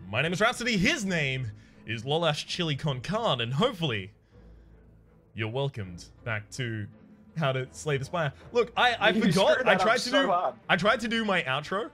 My name is Rhapsody, his name is Lollash Chili Con Carne, and hopefully you're welcomed back to How to Slay the Spire. Look, I forgot, I tried to do my outro.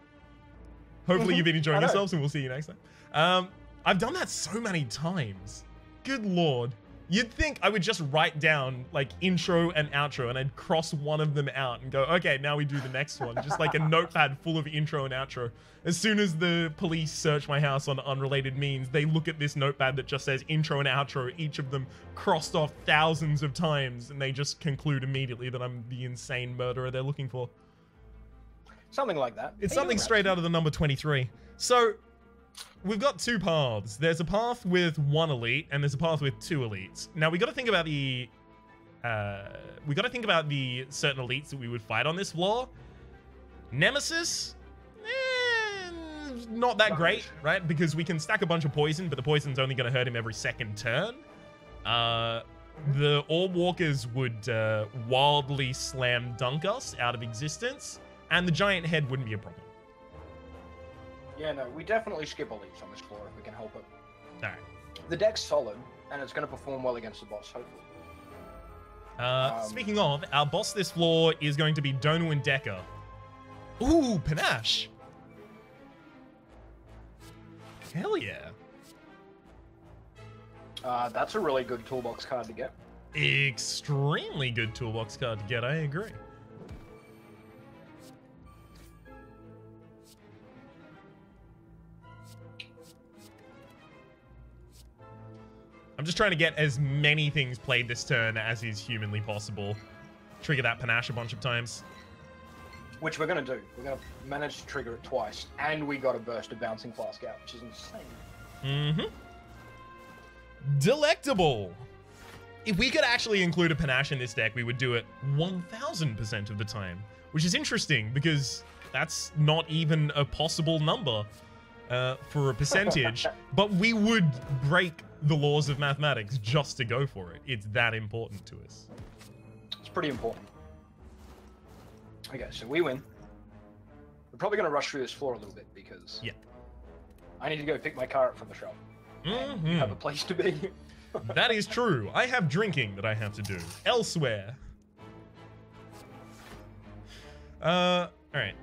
Hopefully you've been enjoying yourselves, and we'll see you next time. I've done that so many times. Good lord. You'd think I would just write down, like, intro and outro, and I'd cross one of them out and go, okay, now we do the next one. Just like a notepad full of intro and outro. As soon as the police search my house on unrelated means, they look at this notepad that just says intro and outro, each of them crossed off thousands of times, and they just conclude immediately that I'm the insane murderer they're looking for. Something like that. It's something straight out of the number 23. So, we've got two paths. There's a path with one elite, and there's a path with two elites. Now, we got to think about the certain elites that we would fight on this floor. Nemesis, not that great, right? Because we can stack a bunch of poison, but the poison's only going to hurt him every second turn. The Orb Walkers would wildly slam dunk us out of existence, and the Giant Head wouldn't be a problem. Yeah, no, we definitely skip elites on this floor if we can help it. Alright. The deck's solid, and it's going to perform well against the boss, hopefully. Speaking of, our boss this floor is going to be Donu and Decker. Ooh, Panache! Hell yeah. That's a really good toolbox card to get. Extremely good toolbox card to get, I agree. I'm just trying to get as many things played this turn as is humanly possible. Trigger that Panache a bunch of times. Which we're going to do. We're going to manage to trigger it twice. And we got a burst of Bouncing Flask out, which is insane. Mm-hmm. Delectable. If we could actually include a Panache in this deck, we would do it 1000% of the time. Which is interesting, because that's not even a possible number for a percentage. But we would break the laws of mathematics just to go for it. It's that important to us. It's pretty important. Okay, so we win. We're probably going to rush through this floor a little bit because I need to go pick my car up from the shop. Mm-hmm. You have a place to be. That is true. I have drinking that I have to do elsewhere. Alright.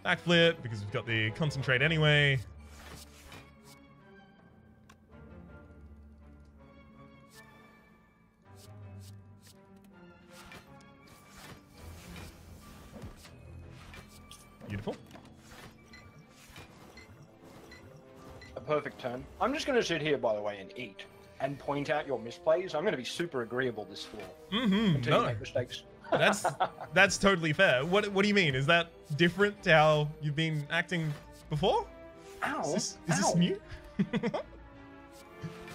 Backflip, because we've got the concentrate anyway. Beautiful. A perfect turn. I'm just going to sit here, by the way, and eat and point out your misplays. I'm going to be super agreeable this floor until you make mistakes. That's totally fair. What do you mean? Is that different to how you've been acting before? Ow! Is this new?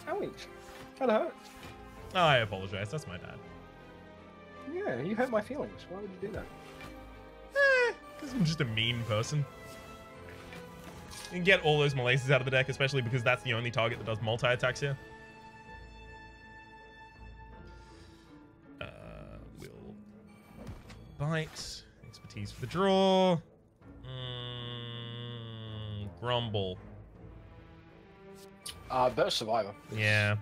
Ouch! That hurt. Oh, I apologize. That's my bad. Yeah, you hurt my feelings. Why would you do that? Because I'm just a mean person. You can get all those Malaces out of the deck, especially because that's the only target that does multi-attacks here. Will bite. Expertise for the draw. Grumble. Burst Survivor. Yeah.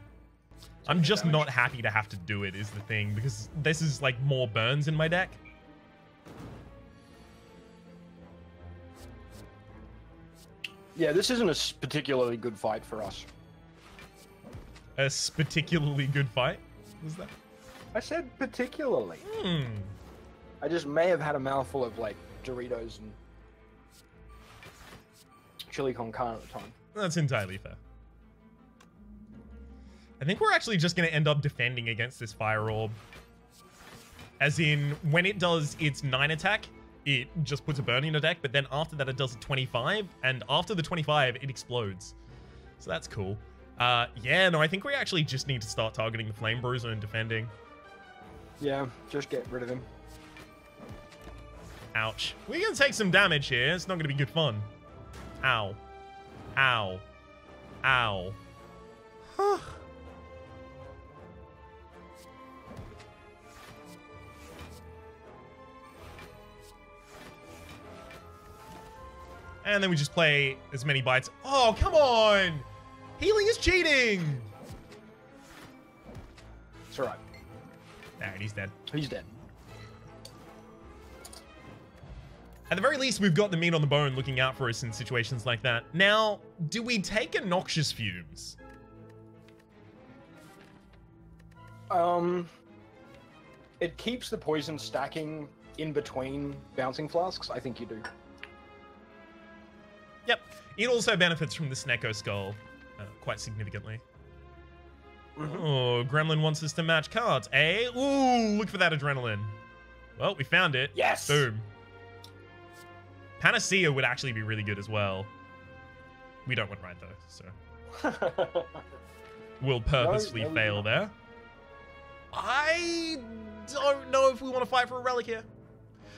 I'm just not happy to have to do it, is the thing, because this is like more burns in my deck. Yeah, this isn't a particularly good fight for us. A particularly good fight? Was that? I said particularly. I just may have had a mouthful of, like, Doritos and chili con carne at the time. That's entirely fair. I think we're actually just going to end up defending against this Fire Orb. As in, when it does its 9 attack, it just puts a burn in the deck, but then after that it does a 25, and after the 25, it explodes. So that's cool. Yeah, no, I think we actually just need to start targeting the Flame Bruiser and defending. Yeah, just get rid of him. Ouch. We're going to take some damage here. It's not going to be good fun. Ow. Ow. Ow. And then we just play as many bites. Oh, come on! Healing is cheating! It's alright. Alright, he's dead. He's dead. At the very least, we've got the meat on the bone looking out for us in situations like that. Now, do we take a Noxious Fumes? It keeps the poison stacking in between bouncing flasks. I think you do. Yep. It also benefits from the Snecko Skull quite significantly. Oh, Gremlin wants us to match cards, eh? Ooh, look for that adrenaline. Well, we found it. Yes! Boom. Panacea would actually be really good as well. We don't want right, though, so... we'll purposely fail there. I don't know if we want to fight for a relic here.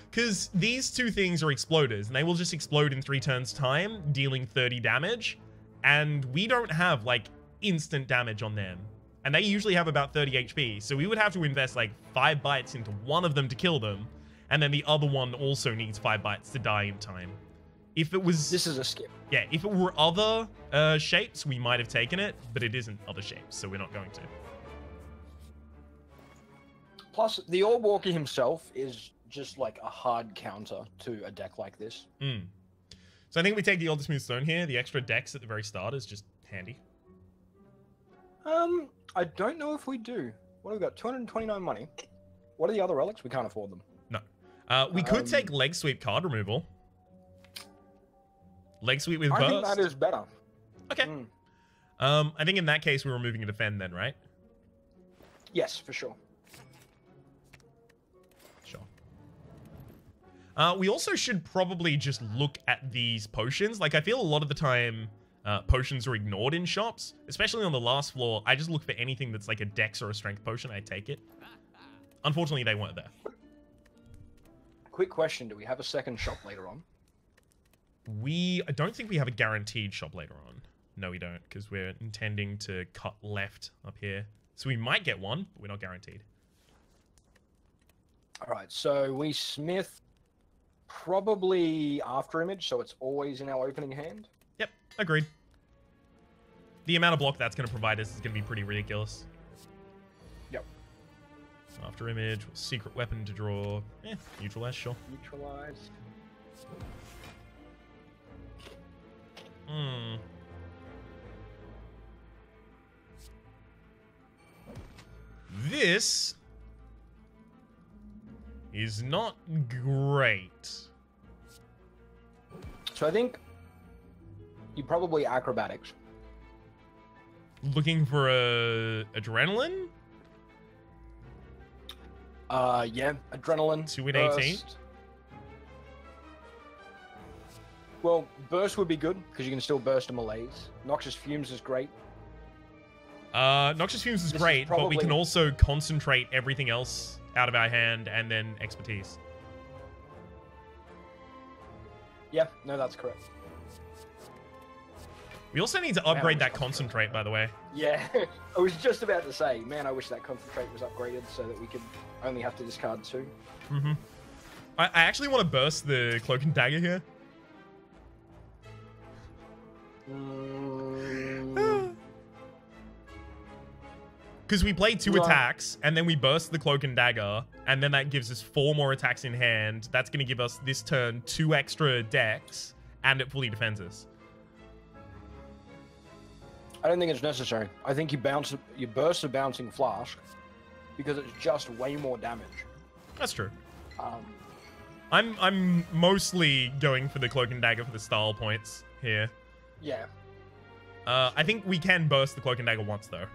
Because these two things are exploders, and they will just explode in 3 turns' time, dealing 30 damage. And we don't have, like, instant damage on them. And they usually have about 30 HP, so we would have to invest, like, 5 bites into one of them to kill them. And then the other one also needs 5 bites to die in time. If it was... This is a skip. Yeah, if it were other shapes, we might have taken it, but it isn't other shapes, so we're not going to. Plus, the Orb Walker himself is just like a hard counter to a deck like this. So I think we take the Elder Smooth Stone here. The extra dex at the very start is just handy. I don't know if we do. What have we got? 229 money. What are the other relics? We can't afford them. No. We could take Leg Sweep card removal. Leg Sweep with Burst. I think that is better. Okay. I think in that case we're removing a Defend then, right? Yes, for sure. Sure. We also should probably just look at these potions. Like, I feel a lot of the time potions are ignored in shops, especially on the last floor. I just look for anything that's like a dex or a strength potion. I take it. Unfortunately, they weren't there. Quick question. Do we have a second shop later on? I don't think we have a guaranteed shop later on. No, we don't, because we're intending to cut left up here. So we might get one, but we're not guaranteed. All right, so we smith probably after image, so it's always in our opening hand. Yep, agreed. The amount of block that's going to provide us is going to be pretty ridiculous. Yep. After image, secret weapon to draw. Neutralize, sure. Neutralize. This is not great. So I think you probably acrobatics. Looking for a adrenaline? Yeah, adrenaline. 2 and 18. Well, burst would be good because you can still burst a malaise. Noxious Fumes is great. Noxious Fumes is great, but we can also concentrate everything else out of our hand and then expertise. Yeah, no, that's correct. We also need to upgrade that concentrate, by the way. Yeah, I was just about to say, man, I wish that concentrate was upgraded so that we could only have to discard 2. I actually want to burst the Cloak and Dagger here. Because we play 2 attacks, and then we burst the Cloak and Dagger, and then that gives us 4 more attacks in hand. That's going to give us, this turn, 2 extra decks, and it fully defends us. I don't think it's necessary. I think you burst a Bouncing Flask, because it's just way more damage. That's true. I'm mostly going for the Cloak and Dagger for the style points here. Yeah. I think we can burst the Cloak and Dagger once, though.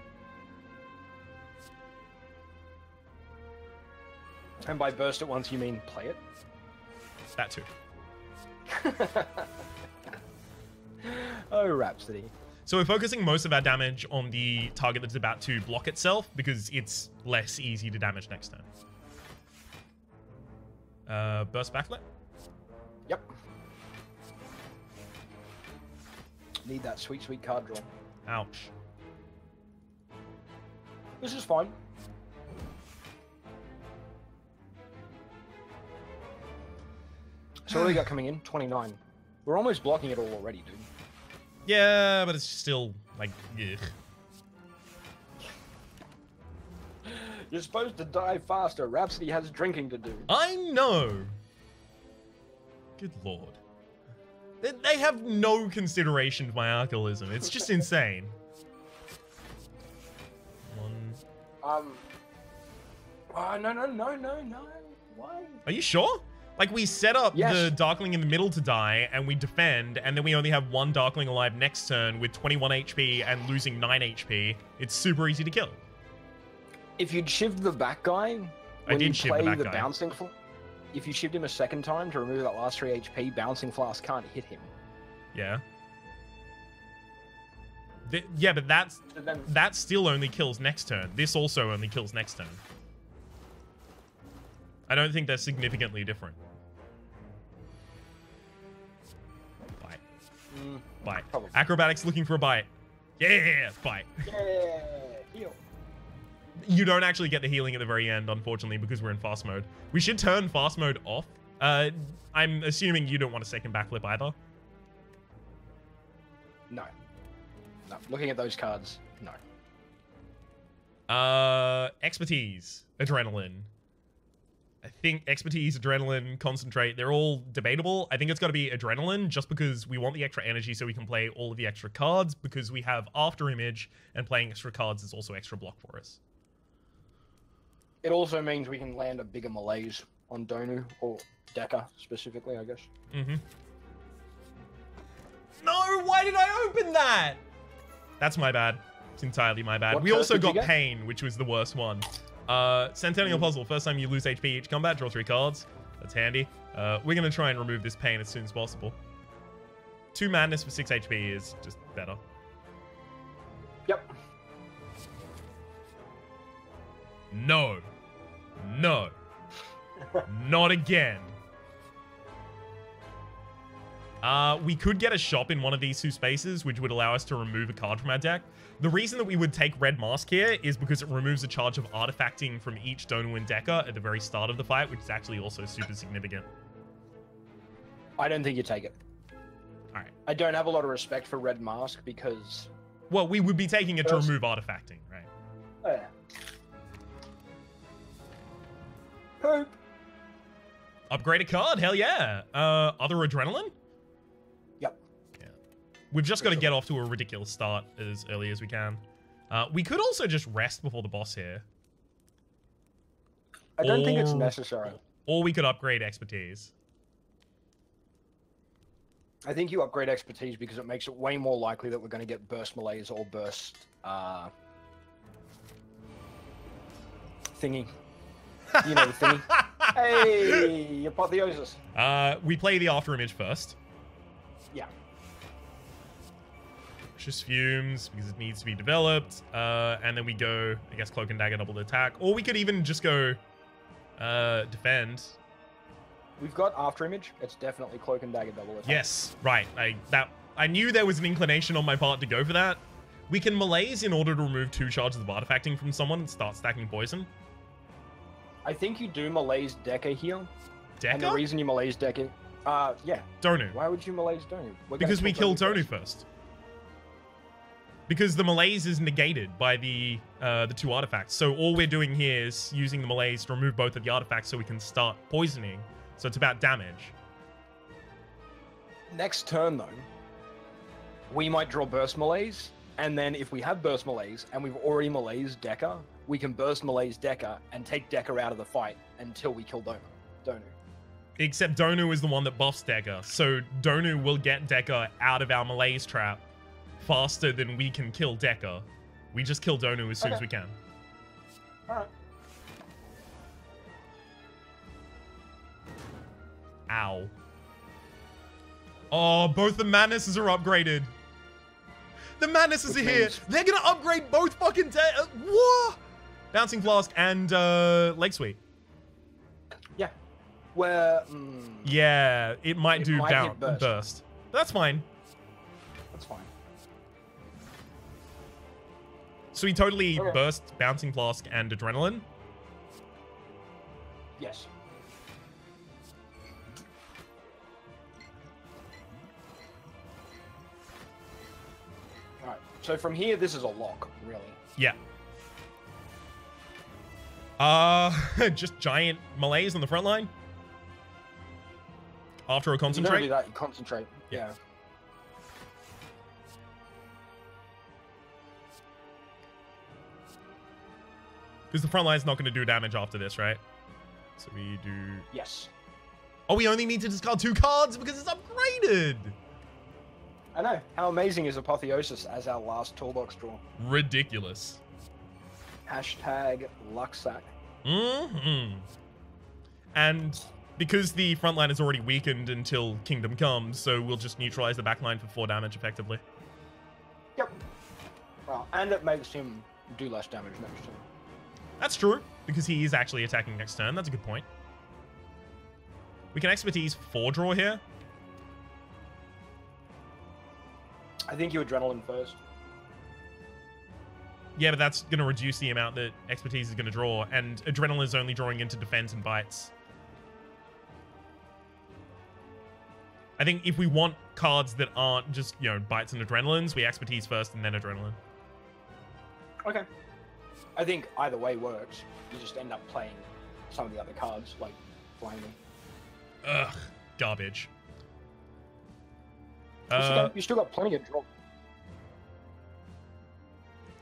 And by burst it once, you mean play it? That too. Oh, Rhapsody. So we're focusing most of our damage on the target that's about to block itself because it's less easy to damage next turn. Burst backflip? Yep. Need that sweet, sweet card draw. Ouch. This is fine. So what do we got coming in? 29. We're almost blocking it all already, dude. Yeah, but it's still, like, ugh. You're supposed to die faster. Rhapsody has drinking to do. I know. Good lord. They have no consideration to my alcoholism. It's just insane. Oh, no. Why? Are you sure? Like, we set up the Darkling in the middle to die, and we defend, and then we only have one Darkling alive next turn with 21 HP and losing 9 HP. It's super easy to kill. If you'd shivved the back guy, when you play the bouncing flask, if you shivved him a second time to remove that last 3 HP, bouncing flask can't hit him. Yeah. Yeah, but that still only kills next turn. This also only kills next turn. I don't think they're significantly different. Bite. Bite. Probably. Acrobatics looking for a bite. Yeah, bite. Yeah, heal. You don't actually get the healing at the very end, unfortunately, because we're in fast mode. We should turn fast mode off. I'm assuming you don't want a second backflip either. No. No. Looking at those cards, no. Expertise. Adrenaline. I think expertise, adrenaline, concentrate, they're all debatable. I think it's got to be adrenaline just because we want the extra energy so we can play all of the extra cards because we have after image and playing extra cards is also extra block for us. It also means we can land a bigger malaise on Donu or Deca specifically, I guess. Mm-hmm. No, why did I open that? That's my bad. It's entirely my bad. We also got Pain, which was the worst one. Centennial Puzzle. First time you lose HP each combat, draw 3 cards. That's handy. We're going to try and remove this Pain as soon as possible. 2 Madness for 6 HP is just better. Yep. No. No. Not again. We could get a shop in one of these 2 spaces, which would allow us to remove a card from our deck. The reason that we would take Red Mask here is because it removes a charge of artifacting from each Donu and Deca at the very start of the fight, which is actually also super significant. I don't think you take it. Alright. I don't have a lot of respect for Red Mask because... Well, we would be taking it to remove artifacting, right? Oh, yeah. Poop. Upgrade a card, hell yeah. Other Adrenaline? Yep. Yeah. We've just got to get off to a ridiculous start as early as we can. We could also just rest before the boss here. I don't think it's necessary. Or we could upgrade expertise. I think you upgrade expertise because it makes it way more likely that we're going to get burst malaise or burst thingy. You know the thingy. Hey, apotheosis. We play the after image first. Yeah. Just fumes because it needs to be developed. And then we go, I guess, Cloak and Dagger double attack. Or we could even just go defend. We've got after image. It's definitely Cloak and Dagger double attack. Yes, right. I knew there was an inclination on my part to go for that. We can malaise in order to remove 2 charges of artifacting from someone and start stacking poison. I think you do malaise Deca here. Deca? And the reason you malaise Deca... yeah. Donu. Why would you malaise Donu? Because we kill Donu first. Because the malaise is negated by the 2 artifacts. So all we're doing here is using the malaise to remove both of the artifacts so we can start poisoning. So it's about damage. Next turn, though, we might draw Burst Malaise. And then if we have Burst Malaise and we've already malaised Deca, we can Burst Malaise Deca and take Deca out of the fight until we kill Donu. Except Donu is the one that buffs Deca. So Donu will get Deca out of our malaise trap faster than we can kill Deca. We just kill Donu as soon as we can. Alright. Ow. Oh, both the Madnesses are upgraded. The Madnesses are here. They're going to upgrade both fucking... what? Bouncing Flask and Leg Sweep. Yeah. Where... yeah, it might do burst. That's fine. That's fine. So we totally burst Bouncing Flask and Adrenaline? Yes. Alright, so from here, this is a lock, really. Yeah. Just giant melees on the front line. After a concentrate? You don't do that, you concentrate. Yeah. Because the front line's not going to do damage after this, right? So we do... Yes. Oh, we only need to discard 2 cards because it's upgraded! I know. How amazing is Apotheosis as our last toolbox draw? Ridiculous. Hashtag Lucksack. Mm-hmm. And because the front line is already weakened until Kingdom comes, so we'll just neutralize the back line for 4 damage effectively. Yep. Well, and it makes him do less damage next turn. That's true, because he is actually attacking next turn. That's a good point. We can expertise 4 draw here. I think you Adrenaline first. Yeah, but that's going to reduce the amount that expertise is going to draw, and Adrenaline is only drawing into defense and bites. I think if we want cards that aren't just, you know, bites and Adrenalines, we expertise first and then Adrenaline. Okay. I think either way works. You just end up playing some of the other cards, like Flaming. Ugh, garbage. You still got plenty of draw.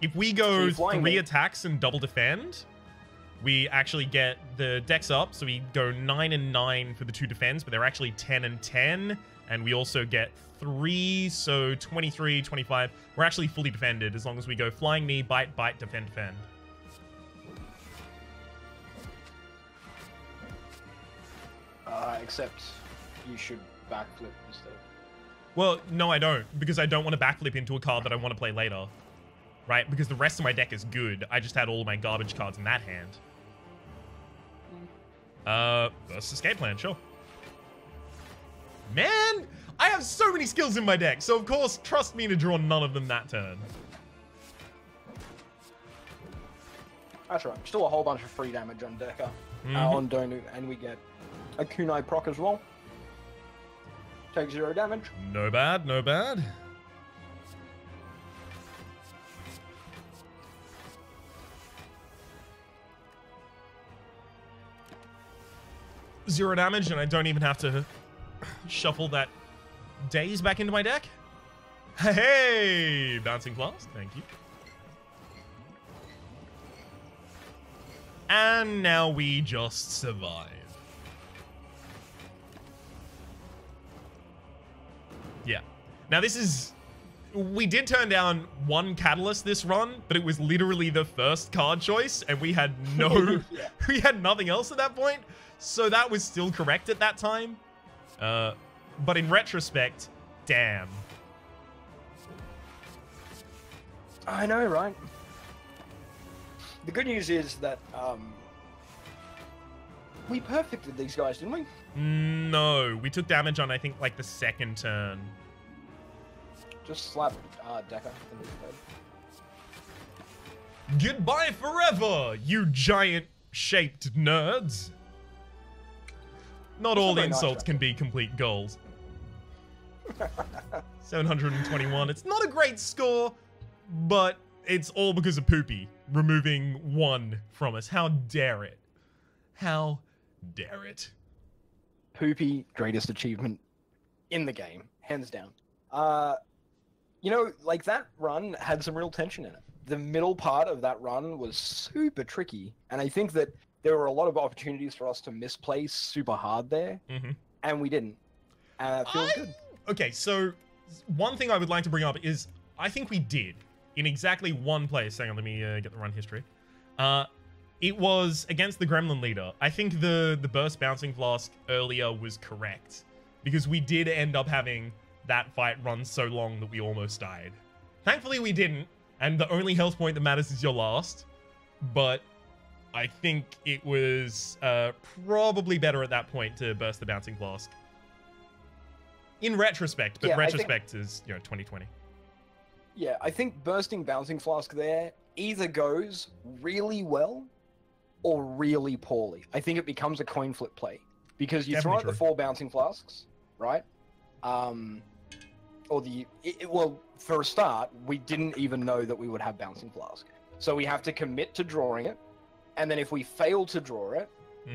If we go So 3 attacks and double defend, we actually get the decks up. So we go 9 and 9 for the 2 defends, but they're actually 10 and 10. And we also get 3, so 23, 25. We're actually fully defended as long as we go Flying Knee, Bite, Bite, Defend, Defend. Except you should backflip instead. Well, no, I don't, because I don't want to backflip into a card that I want to play later. Right? Because the rest of my deck is good. I just had all of my garbage cards in that hand. Burst Escape Plan, sure. Man, I have so many skills in my deck, so of course, trust me to draw none of them that turn. That's right. Still a whole bunch of free damage on Decker, on Donu, and we get a Kunai proc as well. Take 0 damage. No bad, no bad. Zero damage, and I don't even have to shuffle that Daze back into my deck. Hey, Bouncing Blast, thank you. And now we just survive. Yeah. Now this is... We did turn down 1 Catalyst this run, but it was literally the first card choice, and we had no... We had nothing else at that point, so that was still correct at that time. But in retrospect, damn. I know, right? The good news is that we perfected these guys, didn't we? No, we took damage on, I think, like the 2nd turn. Just slap Decker in the head. Goodbye forever, you giant-shaped nerds. Not all insults can be complete goals. 721. It's not a great score, but it's all because of Poopy removing 1 from us. How dare it? How dare it? Poopy, greatest achievement in the game, hands down. You know, like that run had some real tension in it. The middle part of that run was super tricky, and I think that there were a lot of opportunities for us to misplay super hard there, and we didn't. And it feels good. Okay, so one thing I would like to bring up is I think we did in exactly 1 place. Hang on, let me get the run history. It was against the Gremlin leader. I think the burst Bouncing Flask earlier was correct because we did end up having that fight run so long that we almost died. Thankfully, we didn't, and the only health point that matters is your last, but I think it was probably better at that point to burst the Bouncing Flask. In retrospect, but retrospect is, you know, 2020. Yeah, I think bursting Bouncing Flask there either goes really well or really poorly. I think it becomes a coin flip play because you throw out the 4 Bouncing Flasks, right? well, for a start, we didn't even know that we would have Bouncing Flask. So we have to commit to drawing it, and then if we fail to draw it,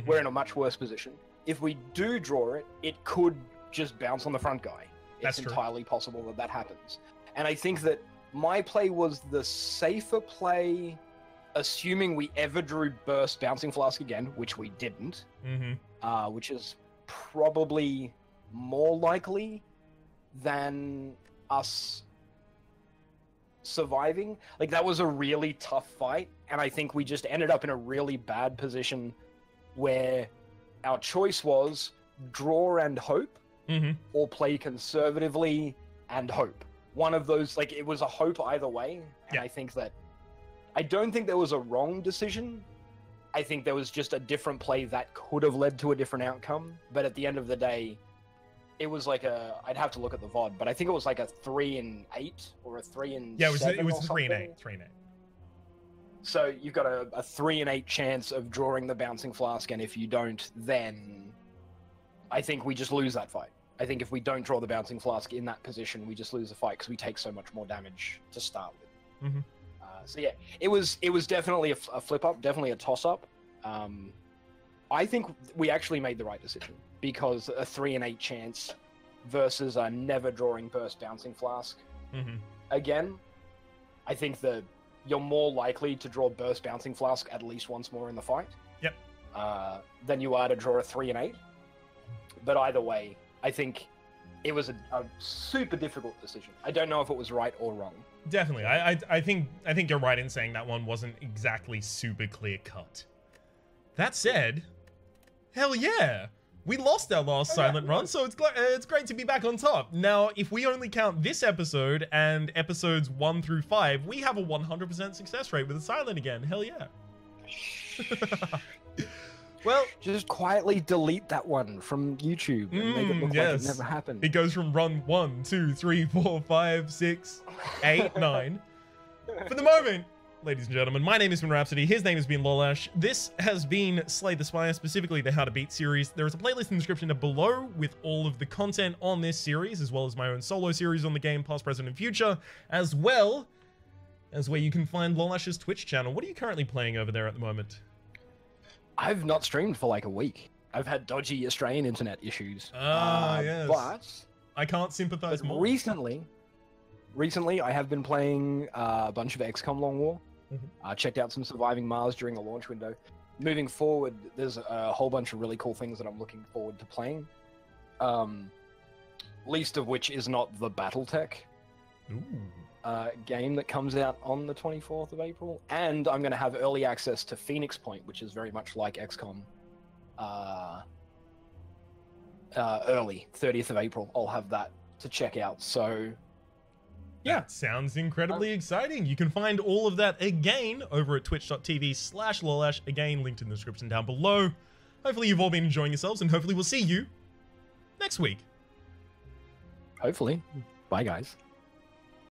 we're in a much worse position. If we do draw it, it could just bounce on the front guy. It's entirely possible that that happens. And I think that my play was the safer play, assuming we ever drew Burst Bouncing Flask again, which we didn't, which is probably more likely than us surviving. Like, that was a really tough fight, and I think we just ended up in a really bad position where our choice was draw and hope, or play conservatively and hope. One of those, like, it was a hope either way, and I think that I don't think there was a wrong decision. I think there was just a different play that could have led to a different outcome, but at the end of the day, it was like I'd have to look at the VOD, but I think it was like a 3 and 8 or a 3 and 7. It was 3 and 8. 3 and 8. So you've got a 3 and 8 chance of drawing the Bouncing Flask, and if you don't, then I think we just lose that fight. I think if we don't draw the Bouncing Flask in that position, we just lose the fight because we take so much more damage to start with. So yeah, it was definitely a flip up, definitely a toss up. I think we actually made the right decision because a 3 and 8 chance versus a never drawing Burst Bouncing Flask. Again, I think that you're more likely to draw Burst Bouncing Flask at least once more in the fight. Than you are to draw a 3 and 8. But either way, I think it was a super difficult decision. I don't know if it was right or wrong. Definitely. I think you're right in saying that one wasn't exactly super clear cut. That said, hell yeah! We lost our last silent run, so it's great to be back on top. Now, if we only count this episode and episodes 1 through 5, we have a 100% success rate with a silent again. Hell yeah. Well, just quietly delete that one from YouTube and make it look like it never happened. It goes from run 1, 2, 3, 4, 5, 6, 8, 9. For the moment, ladies and gentlemen, my name has been Rhapsody. His name has been Lollash. This has been Slay the Spire, specifically the How to Beat series. There is a playlist in the description below with all of the content on this series, as well as my own solo series on the game, past, present, and future, as well as where you can find Lollash's Twitch channel. What are you currently playing over there at the moment? I've not streamed for like a week. I've had dodgy Australian internet issues. Yes. But I can't sympathize more. Recently, I have been playing a bunch of XCOM Long War. Checked out some Surviving Mars during the launch window. Moving forward, there's a whole bunch of really cool things that I'm looking forward to playing. Least of which is not the Battletech game that comes out on the 24th of April. And I'm going to have early access to Phoenix Point, which is very much like XCOM. Early, 30th of April. I'll have that to check out. So, yeah. That sounds incredibly exciting. You can find all of that again over at twitch.tv/Lollash. Again, linked in the description down below. Hopefully you've all been enjoying yourselves, and hopefully we'll see you next week. Hopefully. Bye, guys.